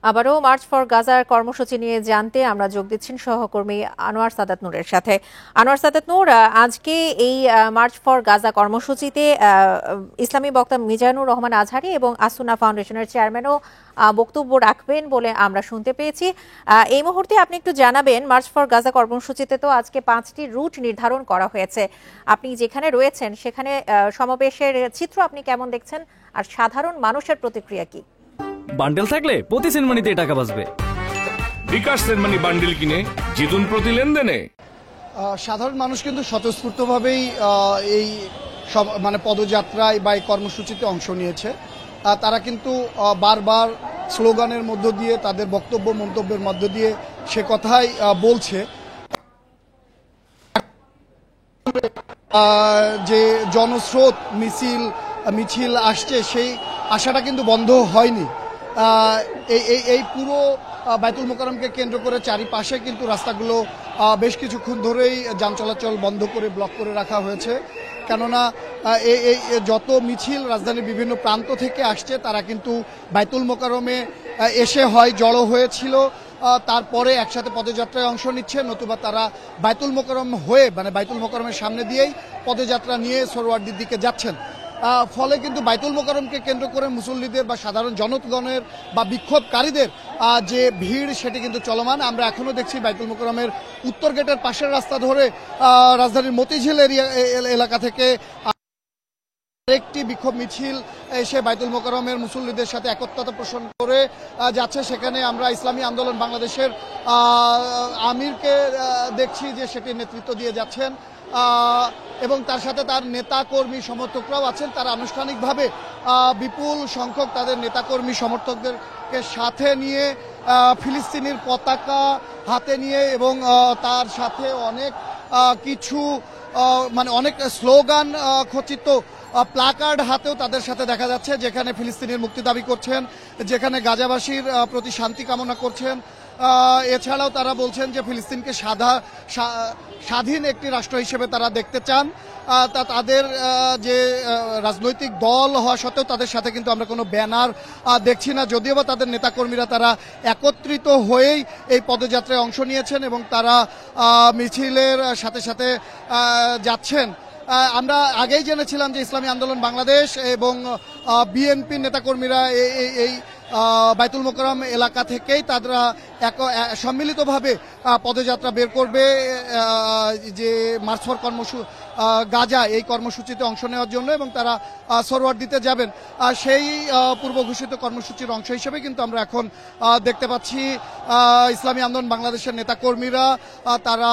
আবারও March for গাজার কর্মসূচি নিয়ে জানতে আমরা যোগ দিচ্ছেন সহকর্মী আনোয়ার সাদাত নূরের সাথে। আনোয়ার সাদাত নূর, আজকে এই মার্চ ফর গাজা কর্মসূচিতে ইসলামী বক্তা মিজানুর রহমান আজহারী এবং আসুনা ফাউন্ডেশনের চেয়ারম্যানও বক্তব্য রাখবেন বলে আমরা শুনতে পেয়েছি। এই মুহূর্তে আপনি একটু জানাবেন, মার্চ ফর গাজা কর্মসূচিতে তো আজকে 5টি রুট নির্ধারণ করা হয়েছে। আপনি যেখানে রয়েছেন সেখানে সমাবেশের চিত্র আপনি কেমন দেখছেন, আর সাধারণ মানুষের প্রতিক্রিয়া কি? বান্ডেল থাকলে প্রতি সেনমানিতে টাকা বাঁচবে। বিকাশ সেনমানি বান্ডেল কিনে জিতুন প্রতি লেনদেনে। সাধারণ মানুষ কিন্তু স্বতঃস্ফূর্তভাবেই এই মানে পদযাত্রায় বা এই কর্মসূচিতে অংশ নিয়েছে। তারা কিন্তু বারবার স্লোগানের মধ্য দিয়ে, তাদের বক্তব্য মন্তব্যের মধ্য দিয়ে সে কথাই বলছে যে জনস্রোত মিছিল আসছে, সেই আশাটা কিন্তু বন্ধ হয়নি। এই পুরো বাইতুল মোকাররমকে কেন্দ্র করে চারিপাশে কিন্তু রাস্তাগুলো বেশ কিছুক্ষণ ধরেই যান চলাচল বন্ধ করে ব্লক করে রাখা হয়েছে। কেননা এই যত মিছিল রাজধানীর বিভিন্ন প্রান্ত থেকে আসছে তারা কিন্তু বাইতুল মোকাররমে এসে হয় জড়ো হয়েছিল, তারপরে একসাথে পদযাত্রায় অংশ নিচ্ছে, নতুবা তারা বাইতুল মোকাররম হয়ে মানে বাইতুল মোকাররমের সামনে দিয়েই পদযাত্রা নিয়ে সোহরাওয়ার্দীর দিকে যাচ্ছেন। ফলে কিন্তু বাইতুল মোকাররমকে কেন্দ্র করে মুসল্লিদের বা সাধারণ জনগণের বা বিক্ষোভকারীদের যে ভিড় সেটি কিন্তু চলমান। আমরা এখনো দেখছি বাইতুল মোকাররমের উত্তর গেটের পাশের রাস্তা ধরে রাজধানীর মতিঝিল এলাকা থেকে আরেকটি বিক্ষোভ মিছিল এসে বাইতুল মোকাররমের মুসল্লিদের সাথে একত্রতা পোষণ করে যাচ্ছে। সেখানে আমরা ইসলামী আন্দোলন বাংলাদেশের আমিরকে দেখছি যে সেটি নেতৃত্ব দিয়ে যাচ্ছেন, এবং তার সাথে তার নেতা কর্মী সমর্থকরাও আছেন। তারা আনুষ্ঠানিকভাবে বিপুল সংখ্যক তাদের নেতাকর্মী সমর্থকদেরকে সাথে নিয়ে ফিলিস্তিনির পতাকা হাতে নিয়ে এবং তার সাথে অনেক কিছু মানে অনেক স্লোগান খচিত প্লাকার্ড হাতেও তাদের সাথে দেখা যাচ্ছে, যেখানে ফিলিস্তিনের মুক্তি দাবি করছেন, যেখানে গাজাবাসীর প্রতি শান্তি কামনা করছেন। এছাড়াও তারা বলছেন যে ফিলিস্তিনকে স্বাধীন একটি রাষ্ট্র হিসেবে তারা দেখতে চান। তাদের যে রাজনৈতিক দল হওয়া সত্ত্বেও তাদের সাথে কিন্তু আমরা কোনো ব্যানার দেখছি না, যদিও বা তাদের নেতাকর্মীরা তারা একত্রিত হয়েই এই পদযাত্রায় অংশ নিয়েছেন এবং তারা মিছিলের সাথে সাথে যাচ্ছেন। আমরা আগেই জেনেছিলাম যে ইসলামী আন্দোলন বাংলাদেশ এবং বিএনপির নেতাকর্মীরা এই বাইতুল মোকাররম এলাকা থেকেই তারা সম্মিলিতভাবে পদযাত্রা বের করবে যে মার্চ ফর গাজা এই কর্মসূচিতে অংশ নেওয়ার জন্য, এবং তারা সোহরাওয়ার্দীতে যাবেন। সেই পূর্ব ঘোষিত কর্মসূচির অংশ হিসেবে কিন্তু আমরা এখন দেখতে পাচ্ছি ইসলামী আন্দোলন বাংলাদেশের নেতাকর্মীরা তারা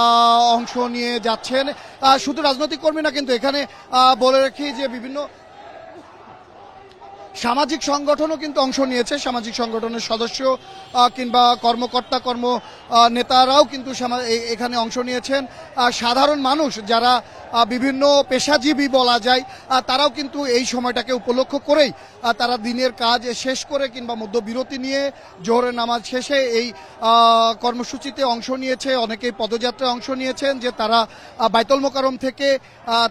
অংশ নিয়ে যাচ্ছেন। শুধু রাজনৈতিক কর্মী না, কিন্তু এখানে বলে রাখি যে বিভিন্ন সামাজিক সংগঠনও কিন্তু অংশ নিয়েছে। সামাজিক সংগঠনের সদস্য কিংবা কর্মকর্তা নেতারাও কিন্তু এখানে অংশ নিয়েছেন। সাধারণ মানুষ যারা বিভিন্ন পেশাজীবী বলা যায় তারাও কিন্তু এই সময়টাকে উপলক্ষ করেই তারা দিনের কাজ শেষ করে কিংবা মধ্যবিরতি নিয়ে জোহরের নামাজ শেষে এই কর্মসূচিতে অংশ নিয়েছে। অনেকেই পদযাত্রায় অংশ নিয়েছেন যে তারা বাইতুল মোকাররম থেকে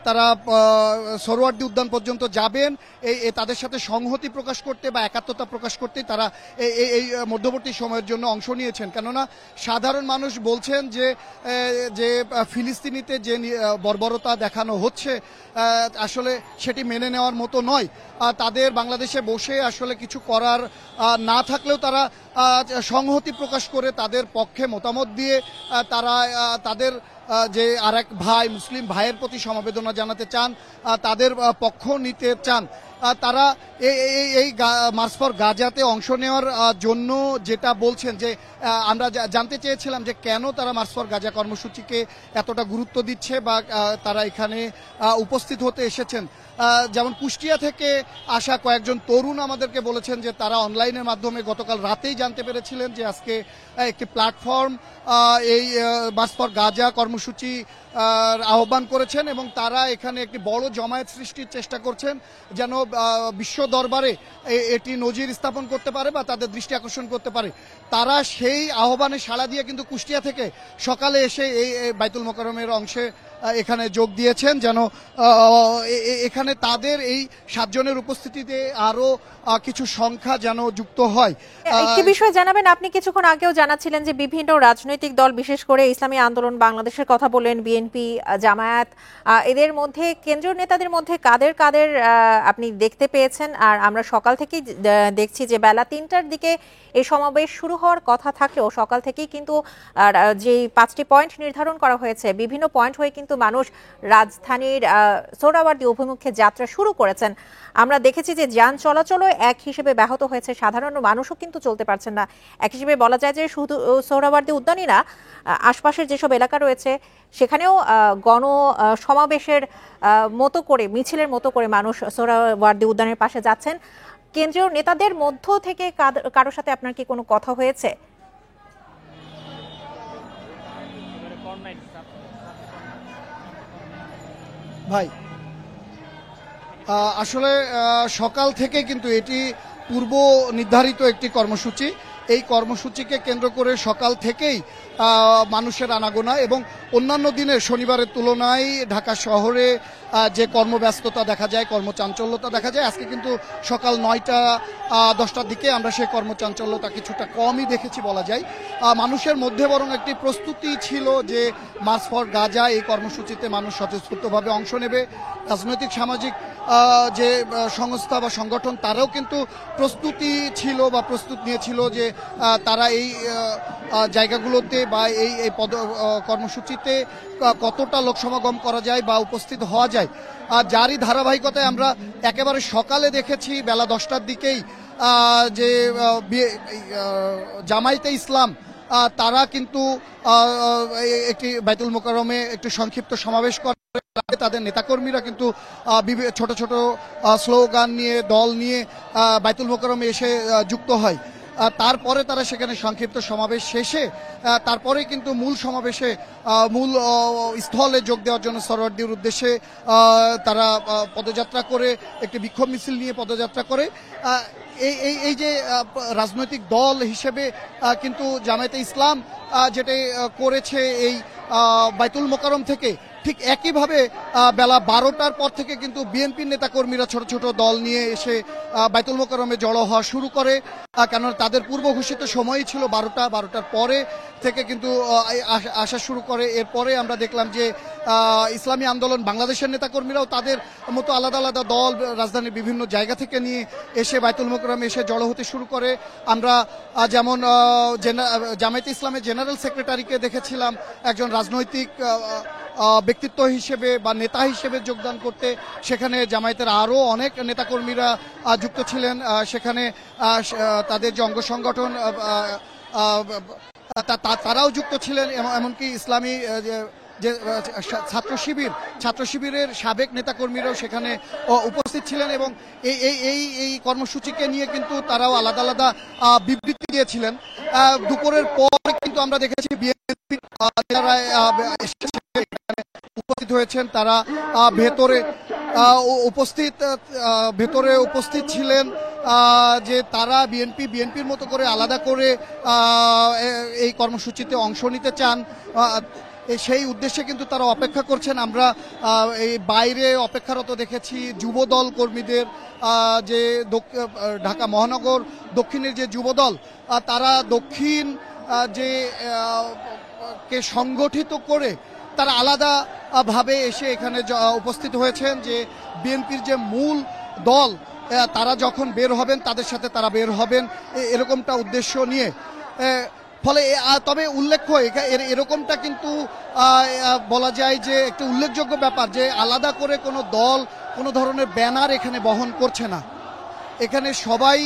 তারা সোহরাওয়ার্দী উদ্যান পর্যন্ত যাবেন, তাদের সাথে সংহতি প্রকাশ করতে বা একাত্মতা প্রকাশ করতে তারা এই মধ্যবর্তী সময়ের জন্য অংশ নিয়েছেন। কেননা সাধারণ মানুষ বলছেন যে ফিলিস্তিনিতে যে বর্বরতা দেখানো হচ্ছে আসলে সেটি মেনে নেওয়ার মতো নয়। তাদের বাংলাদেশে বসে আসলে কিছু করার না থাকলেও তারা সংহতি প্রকাশ করে তাদের পক্ষে মতামত দিয়ে তারা তাদের যে আরেক ভাই মুসলিম ভাইয়ের প্রতি সমবেদনা জানাতে চান, তাদের পক্ষ নিতে চান। তারা এই মার্চ ফর গাজাতে অংশ নেওয়ার জন্য যেটা বলছেন যে আমরা জানতে চেয়েছিলাম যে কেন তারা মার্চ ফর গাজা কর্মসূচিকে এতটা গুরুত্ব দিচ্ছে বা তারা এখানে উপস্থিত হতে এসেছেন। যেমন কুষ্টিয়া থেকে আসা কয়েকজন তরুণ আমাদেরকে বলেছেন যে তারা অনলাইনের মাধ্যমে গতকাল রাতেই জানতে পেরেছিলেন যে আজকে একটি প্ল্যাটফর্ম এই মার্চ ফর গাজা কর্মসূচি আহ্বান করেছেন এবং তারা এখানে একটি বড় জমায়েত সৃষ্টির চেষ্টা করছেন যেন বিশ্ব দরবারে এটি নজির স্থাপন করতে পারে বা তাদের দৃষ্টি আকর্ষণ করতে পারে। তারা সেই আহ্বানে সাড়া দিয়ে কিন্তু কুষ্টিয়া থেকে সকালে এসে এই বাইতুল মোকাররমের অংশে এখানে যোগ দিয়েছেন, যেন এখানে তাদের এই 7 জনের উপস্থিতিতে আরো কিছু সংখ্যা যেন যুক্ত হয়। একটি বিষয় জানাবেন, আপনি কিছুক্ষণ আগেও জানাচ্ছিলেন যে বিভিন্ন রাজনৈতিক দল, বিশেষ করে ইসলামী আন্দোলন বাংলাদেশের কথা বললেন, বিএনপি, জামায়াত, এদের মধ্যে কেন্দ্রীয় নেতাদের মধ্যে কাদের কাদের আপনি দেখতে পেয়েছেন? আর আমরা সকাল থেকেই দেখছি যে বেলা 3টার দিকে এই সমাবেশ শুরু হওয়ার কথা থাকলেও সকাল থেকেই কিন্তু যে 5টি পয়েন্ট নির্ধারণ করা হয়েছে, বিভিন্ন পয়েন্ট হয়ে কিন্তু মানুষ রাজধানীর সোহরাওয়ার্দী অভিমুখে যাত্রা শুরু করেছেন। আমরা দেখেছি যে যান চলাচলও এক হিসেবে ব্যাহত হয়েছে, সাধারণ মানুষও কিন্তু চলতে পারছেন না। এক হিসেবে বলা যায় যে শুধু সোহরাওয়ার্দী উদ্যানই না, আশপাশের যেসব এলাকা রয়েছে সেখানেও গণ সমাবেশের মতো করে, মিছিলের মতো করে মানুষ সোহরাওয়ার্দী উদ্যানের পাশে যাচ্ছেন। কেন্দ্রীয় নেতাদের মধ্য থেকে কারোর সাথে আপনার কি কোনো কথা হয়েছে? ভাই, আসলে সকাল থেকে কিন্তু এটি পূর্ব নির্ধারিত একটি কর্মসূচি। এই কর্মসূচিকে কেন্দ্র করে সকাল থেকেই মানুষের আনাগোনা, এবং অন্যান্য দিনের শনিবারের তুলনায় ঢাকা শহরে যে কর্মব্যস্ততা দেখা যায়, কর্মচাঞ্চল্যতা দেখা যায়, আজকে কিন্তু সকাল 9টা 10টার দিকে আমরা সেই কর্মচাঞ্চল্যতা কিছুটা কমই দেখেছি বলা যায়। মানুষের মধ্যে বরং একটি প্রস্তুতি ছিল যে মার্চ ফর গাজা এই কর্মসূচিতে মানুষ স্বতঃস্ফূর্তভাবে অংশ নেবে। রাজনৈতিক সামাজিক যে সংস্থা বা সংগঠন তারাও কিন্তু প্রস্তুতি ছিল বা প্রস্তুত নিয়েছিল যে তারা এই জায়গাগুলোতে বা এই কর্মসূচিতে কতটা লোক সমাগম করা যায় বা উপস্থিত হওয়া যায়। যারই ধারাবাহিকতায় আমরা একেবারে সকালে দেখেছি বেলা 10টার দিকেই যে জামায়াতে ইসলাম তারা কিন্তু একটি বাইতুল মোকাররমে একটি সংক্ষিপ্ত সমাবেশ করে। তাদের নেতাকর্মীরা কিন্তু ছোট ছোট স্লোগান নিয়ে, দল নিয়ে বাইতুল মোকাররমে এসে যুক্ত হয়। তারপরে তারা সেখানে সংক্ষিপ্ত সমাবেশ শেষে তারপরে কিন্তু মূল সমাবেশে মূল স্থলে যোগ দেওয়ার জন্য সোহরাওয়ার্দীর উদ্দেশ্যে তারা পদযাত্রা করে, একটি বিক্ষোভ মিছিল নিয়ে পদযাত্রা করে। এই যে রাজনৈতিক দল হিসেবে কিন্তু জামায়াতে ইসলাম যেটা করেছে এই বাইতুল মোকাররম থেকে, ঠিক একইভাবে বেলা 12টার পর থেকে কিন্তু বিএনপির নেতাকর্মীরা ছোট ছোট দল নিয়ে এসে বাইতুল মোকাররমে জড়ো হওয়া শুরু করে। কেননা তাদের পূর্ব ঘোষিত সময়ই ছিল 12টার পরে থেকে কিন্তু আসা শুরু করে। এরপরে আমরা দেখলাম যে ইসলামী আন্দোলন বাংলাদেশের নেতাকর্মীরাও তাদের মতো আলাদা আলাদা দল রাজধানীর বিভিন্ন জায়গা থেকে নিয়ে এসে বাইতুল মোকাররমে এসে জড়ো হতে শুরু করে। আমরা যেমন জামায়াতে ইসলামের জেনারেল সেক্রেটারিকে দেখেছিলাম একজন রাজনৈতিক ব্যক্তিত্ব হিসেবে বা নেতা হিসেবে যোগদান করতে। সেখানে জামায়াতের আরও অনেক নেতাকর্মীরা যুক্ত ছিলেন। সেখানে তাদের যে অঙ্গ সংগঠন তারাও যুক্ত ছিলেন, এমনকি ইসলামী যে ছাত্র শিবিরের সাবেক নেতাকর্মীরাও সেখানে উপস্থিত ছিলেন। এবং এই কর্মসূচিকে নিয়ে কিন্তু তারাও আলাদা আলাদা বিবৃতি দিয়েছিলেন। দুপুরের পর কিন্তু আমরা দেখেছি বিএনপি যারা উপস্থিত হয়েছেন তারা ভেতরে উপস্থিত ছিলেন, যে তারা বিএনপির মতো করে আলাদা করে এই কর্মসূচিতে অংশ নিতে চান। সেই উদ্দেশ্যে কিন্তু তারা অপেক্ষা করছেন। আমরা এই বাইরে অপেক্ষারত দেখেছি যুবদল কর্মীদের, যে ঢাকা মহানগর দক্ষিণের যে যুবদল, তারা দক্ষিণ যে কে সংগঠিত করে তারা আলাদা ভাবে এসে এখানে উপস্থিত হয়েছেন, যে বিএনপির যে মূল দল তারা যখন বের হবেন তাদের সাথে তারা বের হবেন, এরকমটা উদ্দেশ্য নিয়ে। ফলে তবে উল্লেখ্য এরকমটা কিন্তু বলা যায় যে একটি উল্লেখযোগ্য ব্যাপার যে আলাদা করে কোনো দল কোনো ধরনের ব্যানার এখানে বহন করছে না। এখানে সবাই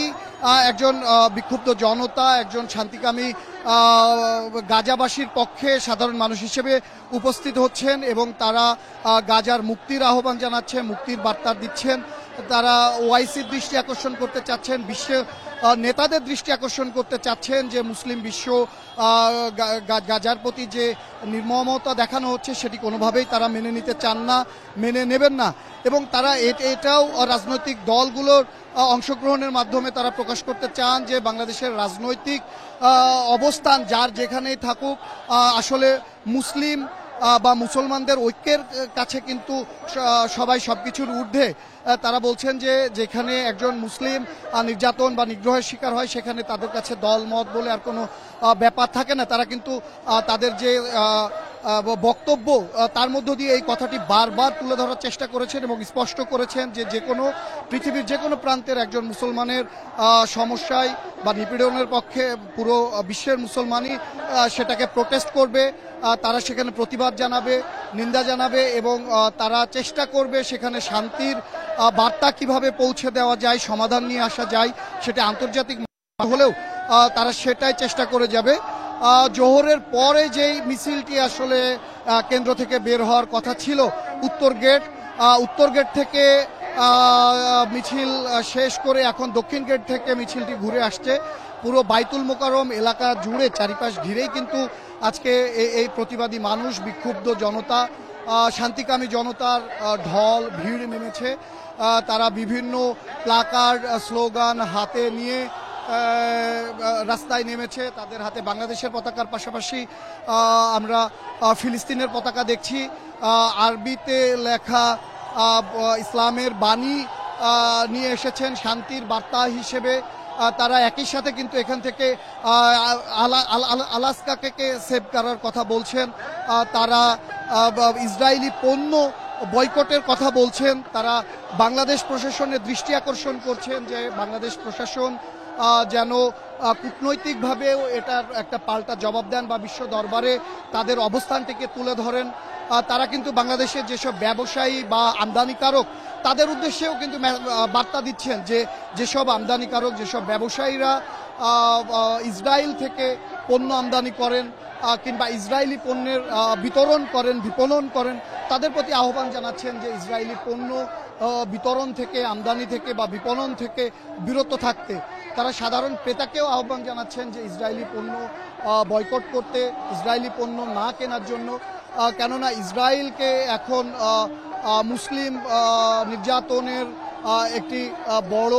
একজন বিক্ষুব্ধ জনতা, একজন শান্তিকামী গাজাবাসীর পক্ষে সাধারণ মানুষ হিসেবে উপস্থিত হচ্ছেন এবং তারা গাজার মুক্তির আহ্বান জানাচ্ছেন, মুক্তির বার্তা দিচ্ছেন। তারা ওআইসির দৃষ্টি আকর্ষণ করতে চাচ্ছেন, বিশ্বের নেতাদের দৃষ্টি আকর্ষণ করতে চাচ্ছেন যে মুসলিম বিশ্ব গাজার প্রতি যে নির্মমতা দেখানো হচ্ছে সেটি কোনোভাবেই তারা মেনে নিতে চান না, মেনে নেবেন না। এবং তারা এটাও রাজনৈতিক দলগুলোর অংশগ্রহণের মাধ্যমে তারা প্রকাশ করতে চান যে বাংলাদেশের রাজনৈতিক অবস্থান যার যেখানেই থাকুক, আসলে মুসলিম বা মুসলমানদের ঐক্যের কাছে কিন্তু সবাই সবকিছুর ঊর্ধ্বে। তারা বলছেন যে যেখানে একজন মুসলিম নির্যাতন বা নিগ্রহের শিকার হয় সেখানে তাদের কাছে দল মত বলে আর কোনো ব্যাপার থাকে না। তারা কিন্তু তাদের যে বক্তব্য তার মধ্য দিয়ে এই কথাটি বারবার তুলে ধরার চেষ্টা করেছেন এবং স্পষ্ট করেছেন যে যে কোনো পৃথিবীর যে কোনো প্রান্তের একজন মুসলমানের সমস্যায় বা নিপীড়নের পক্ষে পুরো বিশ্বের মুসলমানই সেটাকে প্রোটেস্ট করবে, তারা সেখানে প্রতিবাদ জানাবে, নিন্দা জানাবে এবং তারা চেষ্টা করবে সেখানে শান্তির বার্তা কিভাবে পৌঁছে দেওয়া যায়, সমাধান নিয়ে আসা যায়, সেটা আন্তর্জাতিক হলেও তারা সেটাই চেষ্টা করে যাবে। জোহরের পরে যেই মিছিলটি আসলে কেন্দ্র থেকে বের হওয়ার কথা ছিল উত্তর গেট থেকে মিছিল শেষ করে এখন দক্ষিণ গেট থেকে মিছিলটি ঘুরে আসছে। পুরো বাইতুল মোকাররম এলাকা জুড়ে চারিপাশ ঘিরেই কিন্তু আজকে এই প্রতিবাদী মানুষ, বিক্ষুব্ধ জনতা, শান্তিকামী জনতার ঢল ভিড় নেমেছে। তারা বিভিন্ন প্লাকার্ড, স্লোগান হাতে নিয়ে রাস্তায় নেমেছে। তাদের হাতে বাংলাদেশের পতাকার পাশাপাশি আমরা ফিলিস্তিনের পতাকা দেখছি। আরবিতে লেখা ইসলামের বাণী নিয়ে এসেছেন শান্তির বার্তা হিসেবে। তারা একই সাথে কিন্তু এখান থেকে আলাস্কাকে সেভ করার কথা বলছেন। তারা ইসরায়েলি পণ্য বয়কটের কথা বলছেন। তারা বাংলাদেশ প্রশাসনের দৃষ্টি আকর্ষণ করছেন যে বাংলাদেশ প্রশাসন যেন কূটনৈতিকভাবেও এটার একটা পাল্টা জবাব দেন বা বিশ্ব দরবারে তাদের অবস্থানটিকে তুলে ধরেন। তারা কিন্তু বাংলাদেশের যেসব ব্যবসায়ী বা আমদানিকারক তাদের উদ্দেশ্যেও কিন্তু বার্তা দিচ্ছেন যে যেসব আমদানিকারক, যেসব ব্যবসায়ীরা ইসরায়েল থেকে পণ্য আমদানি করেন কিংবা ইসরায়েলি পণ্যের বিতরণ করেন, বিপণন করেন, তাদের প্রতি আহ্বান জানাচ্ছেন যে ইসরায়েলি পণ্য বিতরণ থেকে, আমদানি থেকে বা বিপণন থেকে বিরত থাকতে। তারা সাধারণ ক্রেতাকেও আহ্বান জানাচ্ছেন যে ইসরায়েলি পণ্য বয়কট করতে, ইসরায়েলি পণ্য না কেনার জন্য। কেননা ইসরায়েলকে এখন মুসলিম নির্যাতনের একটি বড়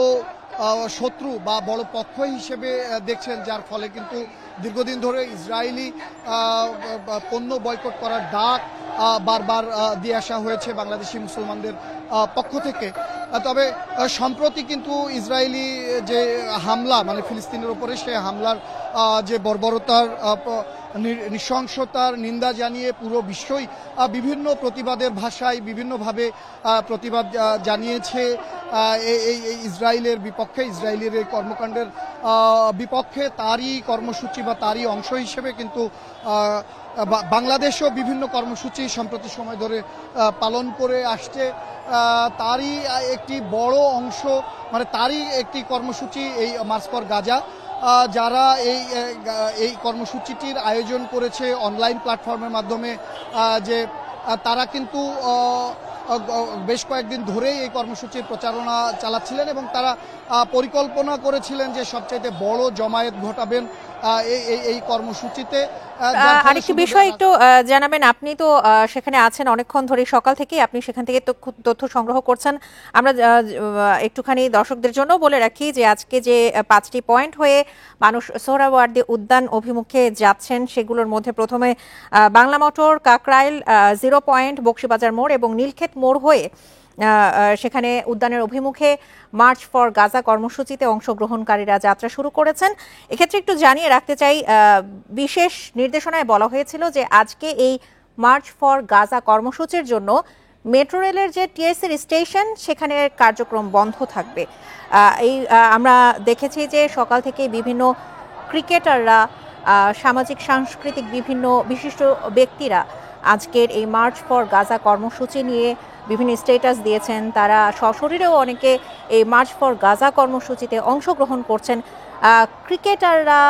শত্রু বা বড় পক্ষ হিসেবে দেখছেন, যার ফলে কিন্তু দীর্ঘদিন ধরে ইসরায়েলি পণ্য বয়কট করার ডাক বারবার দিয়ে আসা হয়েছে বাংলাদেশি মুসলমানদের পক্ষ থেকে। তবে সম্প্রতি কিন্তু ইসরায়েলি যে হামলা, মানে ফিলিস্তিনের উপরে সে হামলার যে বর্বরতার, নৃশংসতার নিন্দা জানিয়ে পুরো বিশ্বই বিভিন্ন প্রতিবাদের ভাষায় বিভিন্নভাবে প্রতিবাদ জানিয়েছে এই ইসরায়েলের বিপক্ষে, ইসরায়েলের এই কর্মকাণ্ডের বিপক্ষে। তারই কর্মসূচি বা তারই অংশ হিসেবে কিন্তু বাংলাদেশও বিভিন্ন কর্মসূচি সম্প্রতি সময় ধরে পালন করে আসছে। তারই একটি বড় অংশ, মানে তারই একটি কর্মসূচি এই মার্চ ফর গাজা। যারা এই কর্মসূচিটির আয়োজন করেছে অনলাইন প্ল্যাটফর্মের মাধ্যমে, যে তারা কিন্তু বেশ কয়েকদিন ধরেই এই কর্মসূচির প্রচারণা চালাচ্ছিলেন এবং তারা পরিকল্পনা করেছিলেন যে সবচাইতে বড় জমায়েত ঘটাবেন এই কর্মসূচিতে। আরেকটি বিষয় একটু জানাবেন, আপনি তো সেখানে আছেন অনেকক্ষণ ধরে, সকাল থেকে আপনি সেখান থেকে তথ্য সংগ্রহ করছেন। আমরা একটুখানি দর্শকদের জন্য বলে রাখি যে আজকে যে 5টি পয়েন্ট হয়ে মানুষ সোহরাওয়ার্দী উদ্যান অভিমুখে যাচ্ছেন সেগুলোর মধ্যে প্রথমে বাংলা মোটর, কাকরাইল 0 পয়েন্ট, বকশীবাজার মোড় এবং নীলক্ষেত মোড় হয়ে সেখানে উদ্যানের অভিমুখে মার্চ ফর গাজা কর্মসূচিতে অংশগ্রহণকারীরা যাত্রা শুরু করেছেন। এক্ষেত্রে একটু জানিয়ে রাখতে চাই, বিশেষ নির্দেশনায় বলা হয়েছিল যে আজকে এই মার্চ ফর গাজা কর্মসূচির জন্য মেট্রো রেলের যে টিএসসির স্টেশন সেখানে কার্যক্রম বন্ধ থাকবে। আমরা দেখেছি যে সকাল থেকে বিভিন্ন ক্রিকেটাররা, সামাজিক সাংস্কৃতিক বিভিন্ন বিশিষ্ট ব্যক্তিরা আজকের এই মার্চ ফর গাজা কর্মসূচি নিয়ে বিভিন্ন স্ট্যাটাস দিয়েছেন। তারা সশরীরেও অনেকে এই মার্চ ফর গাজা কর্মসূচিতে অংশগ্রহণ করছেন। ক্রিকেটাররা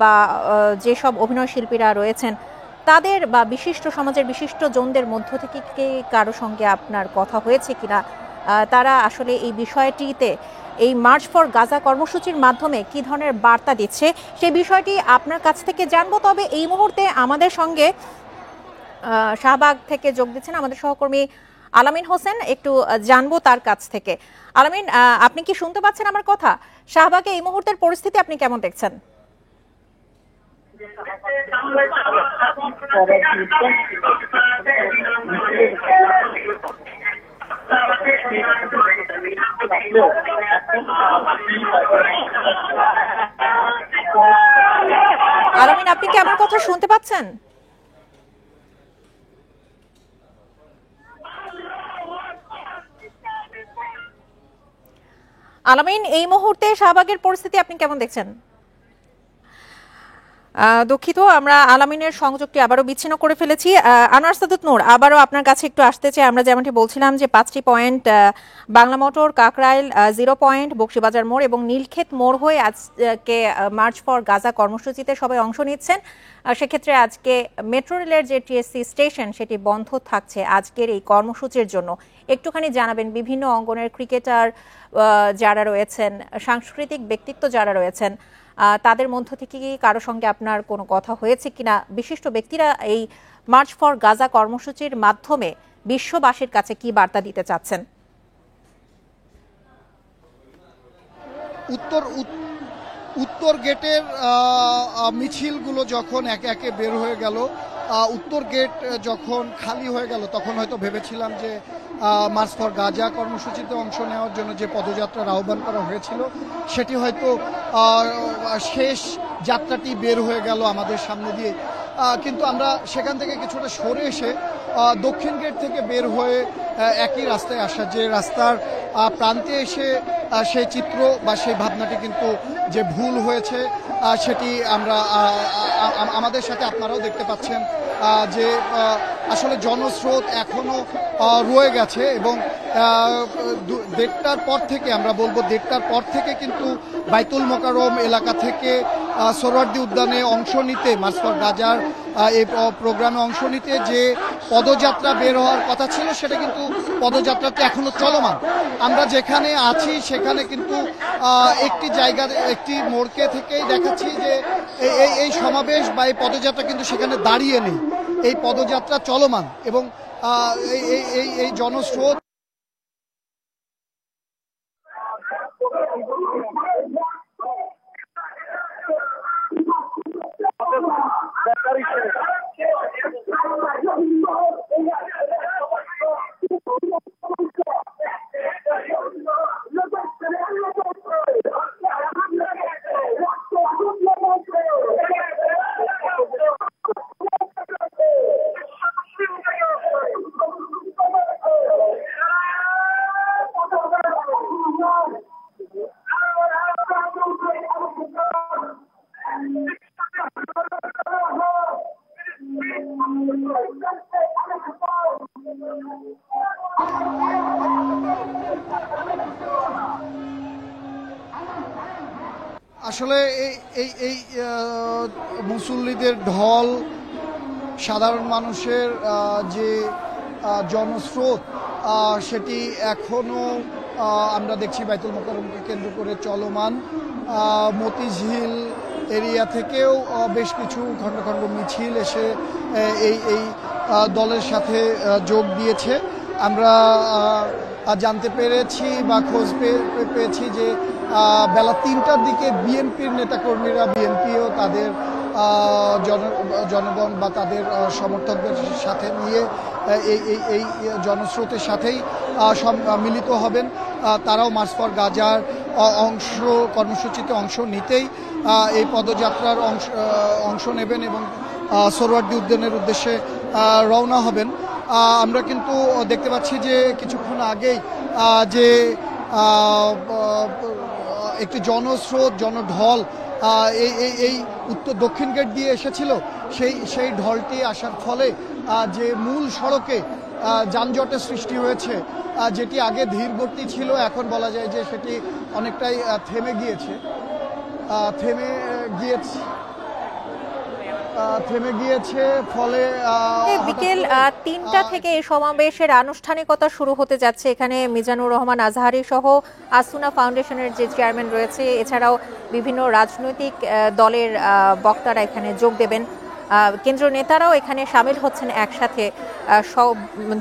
বা যেসব অভিনয় শিল্পীরা রয়েছেন তাদের বা বিশিষ্ট সমাজের বিশিষ্ট জনদের মধ্য থেকে কারো সঙ্গে আপনার কথা হয়েছে কিনা, তারা আসলে এই বিষয়টিতে এই মার্চ ফর গাজা কর্মসূচির মাধ্যমে কি ধরনের বার্তা দিচ্ছে সেই বিষয়টি আপনার কাছ থেকে জানবো। তবে এই মুহূর্তে আমাদের সঙ্গে শাহবাগ থেকে যোগ দিচ্ছেন আমাদের সহকর্মী আলামিন হোসেন, একটু জানবো তার কাছ থেকে। আলামিন, আপনি কি শুনতে পাচ্ছেন আমার কথা? শাহবাগে এই মুহূর্তের পরিস্থিতি আপনি কেমন দেখছেন? আলামিন, আপনি কি আমার কথা শুনতে পাচ্ছেন? আলামিন, এই মুহূর্তে শাহবাগের পরিস্থিতি আপনি কেমন দেখছেন? দুঃখিত, আমরা আলামিনের সংযোগটি আবারও বিচ্ছিন্ন করে ফেলেছি। আনোয়ার সাদাত নূর, আবারও আপনার কাছে একটু আসতে চাই। আমরা যেমনটি বলছিলাম যে 5টি পয়েন্ট বাংলা মোটর, কাকরাইল 0 পয়েন্ট, বকশীবাজার মোড় এবং নীলক্ষেত মোড় হয়ে আজকে মার্চ ফর গাজা কর্মসূচিতে সবাই অংশ নিচ্ছেন। সেক্ষেত্রে আজকে মেট্রো রেলের যে টিএসসি স্টেশন সেটি বন্ধ থাকছে আজকের এই কর্মসূচির জন্য। একটুখানি জানাবেন, বিভিন্ন অঙ্গনের ক্রিকেটার যারা রয়েছেন, সাংস্কৃতিক ব্যক্তিত্ব যারা রয়েছেন, তাদের মধ্য থেকে কি কারো সঙ্গে আপনার কোনো কথা হয়েছে কিনা? বিশিষ্ট ব্যক্তিরা এই মার্চ ফর গাজা কর্মসূচির মাধ্যমে বিশ্ববাসীর কাছে কি বার্তা দিতে চাচ্ছেন? উত্তর গেটের মিছিলগুলো যখন একে একে বের হয়ে গেল, উত্তর গেট যখন খালি হয়ে গেল, তখন হয়তো ভেবেছিলাম যে মার্চ ফর গাজা কর্মসূচিতে অংশ নেওয়ার জন্য যে পদযাত্রার আহ্বান করা হয়েছিল সেটি হয়তো শেষ যাত্রাটি বের হয়ে গেল আমাদের সামনে দিয়ে। কিন্তু আমরা সেখান থেকে কিছুটা সরে এসে দক্ষিণ গেট থেকে বের হয়ে একই রাস্তায় আসা, যে রাস্তার প্রান্তে এসে সেই চিত্র বা সেই ভাবনাটি কিন্তু যে ভুল হয়েছে সেটি আমরা আমাদের সাথে আপনারাও দেখতে পাচ্ছেন যে আসলে জনস্রোত এখনো রয়ে গেছে এবং 1:30টার পর থেকে, আমরা বলবো 1:30টার পর থেকে কিন্তু বাইতুল মোকাররম এলাকা থেকে সোহরাওয়ার্দী উদ্যানে অংশ নিতে, মার্চ ফর গাজার এই প্রোগ্রামে অংশ নিতে যে পদযাত্রা বের হওয়ার কথা ছিল সেটা কিন্তু পদযাত্রাটি এখনো চলমান। আমরা যেখানে আছি সেখানে কিন্তু একটি জায়গা, একটি মোড়কে থেকেই দেখাচ্ছি যে এই সমাবেশ বা এই পদযাত্রা কিন্তু সেখানে দাঁড়িয়ে নেই, এই পদযাত্রা চলমান এবং এই জনস্রোত আসলে এই মুসল্লিদের ঢল, সাধারণ মানুষের যে জনস্রোত সেটি এখনো আমরা দেখছি বাইতুল মোকাররমকে কেন্দ্র করে চলমান। মতিঝিল এরিয়া থেকেও বেশ কিছু খণ্ড খণ্ড মিছিল এসে এই দলের সাথে যোগ দিয়েছে। আমরা জানতে পেরেছি বা খোঁজ পেয়েছি যে বেলা 3টার দিকে বিএনপির নেতাকর্মীরা, বিএনপিও তাদের জনগণ বা তাদের সমর্থকদের সাথে নিয়ে এই জনস্রোতের সাথেই মিলিত হবেন। তারাও মার্চ ফর গাজার কর্মসূচিতে অংশ নিতেই এই পদযাত্রার অংশ নেবেন এবং সোহরাওয়ার্দী উদ্যানের উদ্দেশ্যে রওনা হবেন। আমরা কিন্তু দেখতে পাচ্ছি যে কিছুক্ষণ আগেই যে একটি জনস্রোত, জনঢল এই উত্তর দক্ষিণ গেট দিয়ে এসেছিল, সেই ঢলটি আসার ফলে যে মূল সড়কে যানজটের সৃষ্টি হয়েছে, যেটি আগে ধীর গতি ছিল, এখন বলা যায় যে সেটি অনেকটাই থেমে গিয়েছে। ফলে বিকেল 3টা থেকে এই সমাবেশের আনুষ্ঠানিকতা শুরু হতে যাচ্ছে। এখানে মিজানুর রহমান আজহারী সহ আসুনা ফাউন্ডেশনের যে চেয়ারম্যান রয়েছে, এছাড়াও বিভিন্ন রাজনৈতিক দলের বক্তারা এখানে যোগ দেবেন। কেন্দ্রীয় নেতারাও এখানে সামিল হচ্ছেন একসাথে সব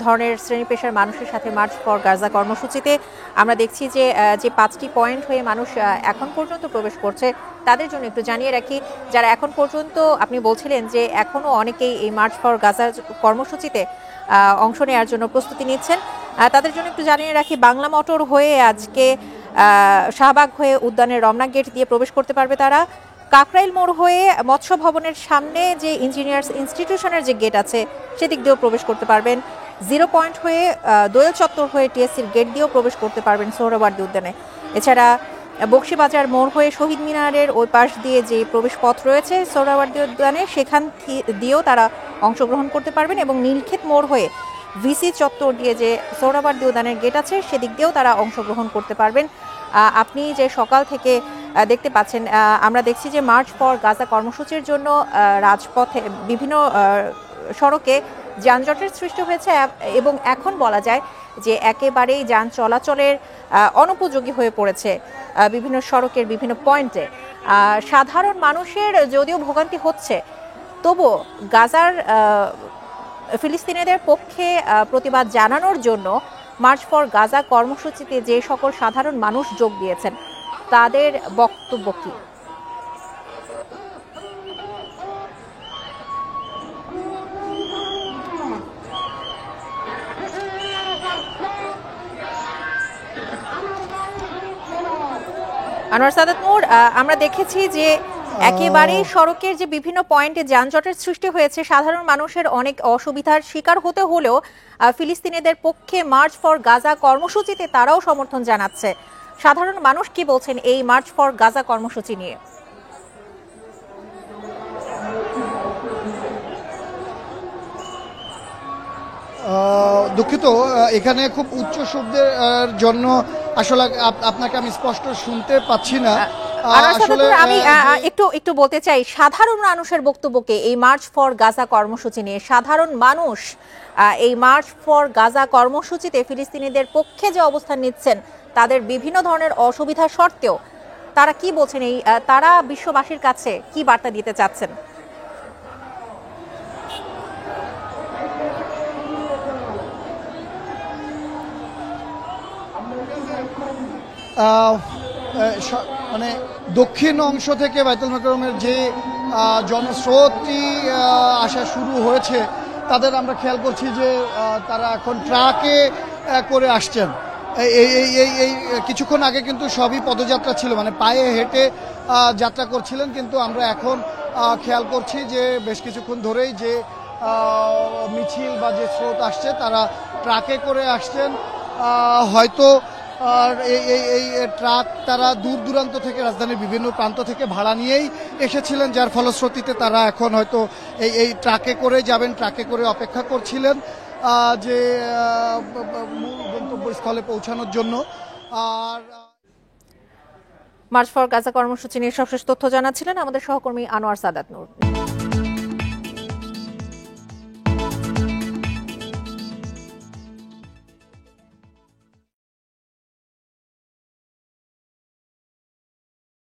ধরনের শ্রেণী পেশার মানুষের সাথে মার্চ ফর গাজা কর্মসূচিতে। আমরা দেখছি যে 5টি পয়েন্ট হয়ে মানুষ এখন পর্যন্ত প্রবেশ করছে। তাদের জন্য একটু জানিয়ে রাখি, যারা এখন পর্যন্ত আপনি বলছিলেন যে এখনো অনেকেই এই মার্চ ফর গাজা কর্মসূচিতে অংশ নেওয়ার জন্য প্রস্তুতি নিচ্ছেন, তাদের জন্য একটু জানিয়ে রাখি, বাংলা মোটর হয়ে আজকে শাহবাগ হয়ে উদ্যানের রমনা গেট দিয়ে প্রবেশ করতে পারবে তারা। কাকরাইল মোড় হয়ে মৎস্য ভবনের সামনে যে ইঞ্জিনিয়ার্স ইনস্টিটিউশনের যে গেট আছে সেদিক দিয়েও প্রবেশ করতে পারবেন। 0 পয়েন্ট হয়ে দোয়েল চত্বর হয়ে টিএসসির গেট দিয়েও প্রবেশ করতে পারবেন সোহরাওয়ার্দী উদ্যানে। এছাড়া বক্সিবাজার মোড় হয়ে শহীদ মিনারের ওই পাশ দিয়ে যে প্রবেশ পথ রয়েছে সোহরাওয়ার্দী উদ্যানে, সেখান দিয়েও তারা অংশগ্রহণ করতে পারবেন। এবং নীলক্ষেত মোড় হয়ে ভিসি চত্বর দিয়ে যে সোহরাওয়ার্দী উদ্যানের গেট আছে সেদিক দিয়েও তারা অংশগ্রহণ করতে পারবেন। আপনি যে সকাল থেকে দেখতে পাচ্ছেন, আমরা দেখছি যে মার্চ ফর গাজা কর্মসূচির জন্য রাজপথে বিভিন্ন সড়কে যানজটের সৃষ্টি হয়েছে এবং এখন বলা যায় যে একেবারেই যান চলাচলের অনুপযোগী হয়ে পড়েছে বিভিন্ন সড়কের বিভিন্ন পয়েন্টে। সাধারণ মানুষের যদিও ভোগান্তি হচ্ছে, তবুও গাজার ফিলিস্তিনিদের পক্ষে প্রতিবাদ জানানোর জন্য মার্চ ফর গাজা কর্মসূচিতে যে সকল সাধারণ মানুষ যোগ দিয়েছেন তাদের বক্তব্য কি? আনোয়ার সাদাত নূর, আমরা দেখেছি যে একেবারেই সড়কের যে বিভিন্ন পয়েন্টে যানজটের সৃষ্টি হয়েছে, সাধারণ মানুষের অনেক অসুবিধার শিকার হতে হলেও ফিলিস্তিনিদের পক্ষে মার্চ ফর গাজা কর্মসূচিতে তারাও সমর্থন জানাচ্ছে। সাধারণ মানুষ কি বলছেন এই মার্চ ফর গাজা কর্মসূচি নিয়ে? দুঃখিত, এখানে খুব উচ্চ শব্দের জন্য আসলে আপনাকে আমি স্পষ্ট শুনতে পাচ্ছি না। আসলে আমি একটু বলতে চাই, সাধারণ মানুষের বক্তব্যকে এই মার্চ ফর গাজা কর্মসূচি নিয়ে, সাধারণ মানুষ এই মার্চ ফর গাজা কর্মসূচিতে ফিলিস্তিনিদের পক্ষে যে অবস্থান নিচ্ছেন, তাদের বিভিন্ন ধরনের অসুবিধা সত্ত্বেও তারা কি বলছেন, এই তারা বিশ্ববাসীর কাছে কি বার্তা দিতে চাচ্ছেন? মানে দক্ষিণ অংশ থেকে বাইতুল মোকাররমের যে জনস্রোতটি আসা শুরু হয়েছে, তাদের আমরা খেয়াল করছি যে তারা এখন ট্রাকে করে আসছেন। এই কিছুক্ষণ আগে কিন্তু সবই পদযাত্রা ছিল, মানে পায়ে হেঁটে যাত্রা করছিলেন, কিন্তু আমরা এখন খেয়াল করছি যে বেশ কিছুক্ষণ ধরেই যে মিছিল বা যে স্রোত আসছে তারা ট্রাকে করে আসছেন। হয়তো আর এই ট্রাক তারা দূর দূরান্ত থেকে, রাজধানীর বিভিন্ন প্রান্ত থেকে ভাড়া নিয়েই এসেছিলেন, যার ফলশ্রুতিতে তারা এখন হয়তো এই ট্রাকে করে যাবেন, ট্রাকে করে অপেক্ষা করছিলেন যে মূল গন্তব্যস্থলে পৌঁছানোর জন্য। আর মার্চ ফর গাজা কর্মসূচি নিয়ে সবশেষ তথ্য জানাচ্ছিলেন আমাদের সহকর্মী আনোয়ার সাদাত নূর।